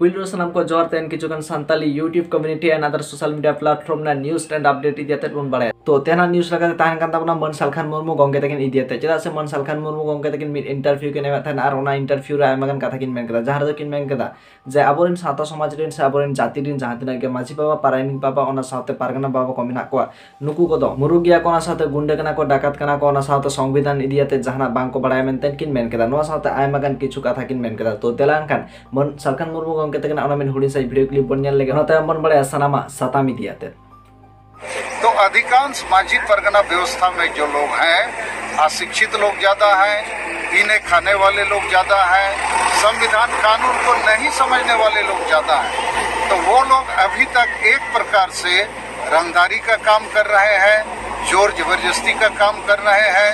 पुइलो सनाम को जोर तेन किचुगन Santali YouTube community and other social media platform ना न्यूज़ एंड अपडेट इदियाते बन बाड़ाय तो तेना न्यूज़ लगा ताहन कान ताबना मन सालखान मुर्मू गंगे तकिन इदियाते चेदा से मन सालखान मुर्मू गंगे तकिन मिड इंटरव्यू के नेवा थान आर ओना इंटरव्यू रे आयमागान कथा किन मेन कदा जहार किन मेन कदा जे आबोरिन साता समाज रिन से आबोरिन जाति रिन जहातिना के माजी बाबा पारायनिक बाबा ओना साथे पारगना बाबा को मेना को नुकु को दो मुरुगिया को ओना साथे गुंडे कना को डाकत कना को ओना साथे संविधान इदियाते जहाना बांग को बड़ाय मेनतेन किन मेन कदा नोआ साथे आयमागान किछु कथा किन मेन कदा तो तेलान खान मन सालखान मुर्मू गंगे तकिन ओना मेन हुडी साइ वीडियो क्लिप बन लेगे ओना तायम मन बड़ाय सनामा सातामी दियाते। तो अधिकांश माझी परगना व्यवस्था में जो लोग हैं अशिक्षित लोग ज्यादा हैं, पीने खाने वाले लोग ज्यादा हैं, संविधान कानून को नहीं समझने वाले लोग ज्यादा हैं। तो वो लोग अभी तक एक प्रकार से रंगदारी का काम कर रहे हैं, जोर जबरदस्ती का काम कर रहे हैं,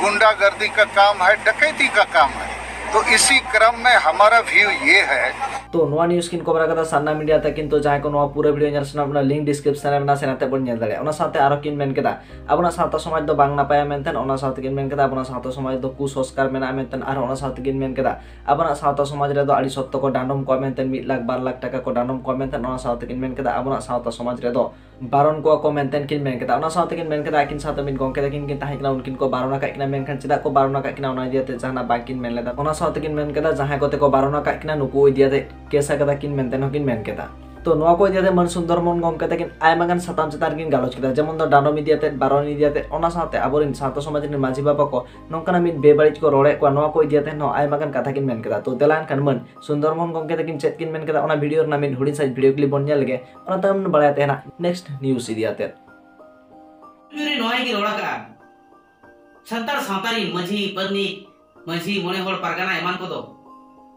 गुंडागर्दी का काम है, डकैती का काम है। तो इसी क्रम में हमारा व्यू ये है तो नोआ न्यूज़ किन को बरा सान्ना मीडिया तक किन तो जहां को नोआ पूरा वीडियो नेल सना लिंक डिस्क्रिप्शन रे मेना सेनाते बन नेल दाड़े ओना साथे आरो किन मेन केदा आबना साता समाज दो बांग नापाया मेनतेन ओना साथे किन मेन केदा आबना साता समाज दो कुसंस्कार मेना मेनतेन आरो ओना साथे किन मेन केदा आबना साता समाज रे दो आड़ी सत्तो को डांडम को मेनतेन 1 लाख 2 लाख टाका को डांडम को मेनतेन ओना साथे किन मेन केदा आबना साता समाज रे दो बारन को मेनतेन किन मेन केदा ओना साथे किन मेन केदा किन साथे मिन गंके किन किन ताहिकना उनकिन को बारना का किना मेन खान चिदा को बारना का किना ओना दियाते जहाना बाकिन मेन लेदा ओना साथे किन मेन केदा जहां कोते को बारना का किना नुको दियाते केसा कदा किन मेनतेन होकिन मेन केदा तो नोआ को दियाते मन सुंदर मन गंके तकिन आयमागान साताम चितार किन गालोच केदा जेमन दो डांडम दियाते बारन दियाते ओना साथे आबोरिन साता समाज रे माझी बाबा को नोंकाना मिन बेबारिज को रोड़े को नोआ को दियाते नो आयमागान कथा किन मेन केदा तो देलान खान मन सुंदर मन गंके तकिन चेत किन मेन केदा ओना वीडियो ना मिन हुडी साइज वीडियो क्लिप बन नेलगे ओना तम बड़ाय तेना नेक्स्ट न्यूज़ दियाते यूरी नोय की रोड़ा का संतार सावतारी माझी परनी माझी मोने होल पारगाना एमान को दो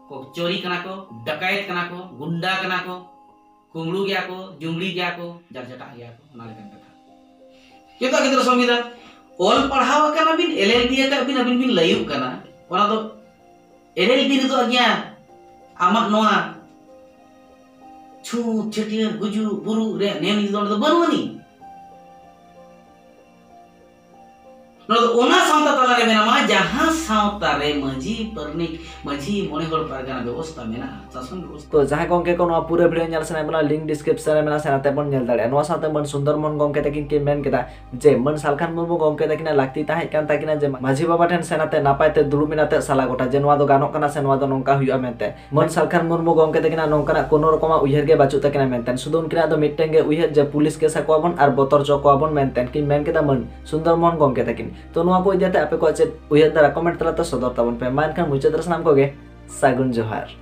को चोरी कना को डकैत कना को गुंडा कना को कुमड़ू गया को जुमड़ी गया को जरजटा गया को नाले कन कथा केता गिद्र संविधान ओल पढ़ावा कना बिन एलएलबी का बिन अबिन बिन लयु कना ओना दो एलएलबी रे तो अगिया आमा नोआ छु छटियर गुजु बुरु रे नेम दो बनुनी नो ओना सावता तला रे मेना मा जहां सावता रे माझी परनिक माझी मोने होल पारगाना व्यवस्था मेना शासन व्यवस्था तो जहां गंके को नो पूरे वीडियो नेल सना बना लिंक डिस्क्रिप्शन रे मेना सेनाते बन नेल दाड़े नो साथे मन सुंदर मन गंके तकिन के मेन केदा जे मन सालखान मुर्मू गंके तकिना लागती ताहे कान तकिना जे माझी बाबा ठेन सेनाते नापायते दुरु मिनाते साला गोटा जे नोआ दो गानो कना से नोआ दो नोंका हुआ मेनते मन सालखान मुर्मू गंके तकिना नोंकाना कोनो रकमा उयहर गे बाचु तकिना मेनते सुदु उनकिना दो मिटेंगे उयहर जे पुलिस केसा कोबन आर बोतर जो कोबन मेनते कि मेन केदा मन सुंदर मन गंके तकिन तो नोआ को इदियाते आपे को चेत उयहर दारा कमेंट तलाते सदर ताबन पे मान खान मुचे दरस नाम को गे सागुन जोहार।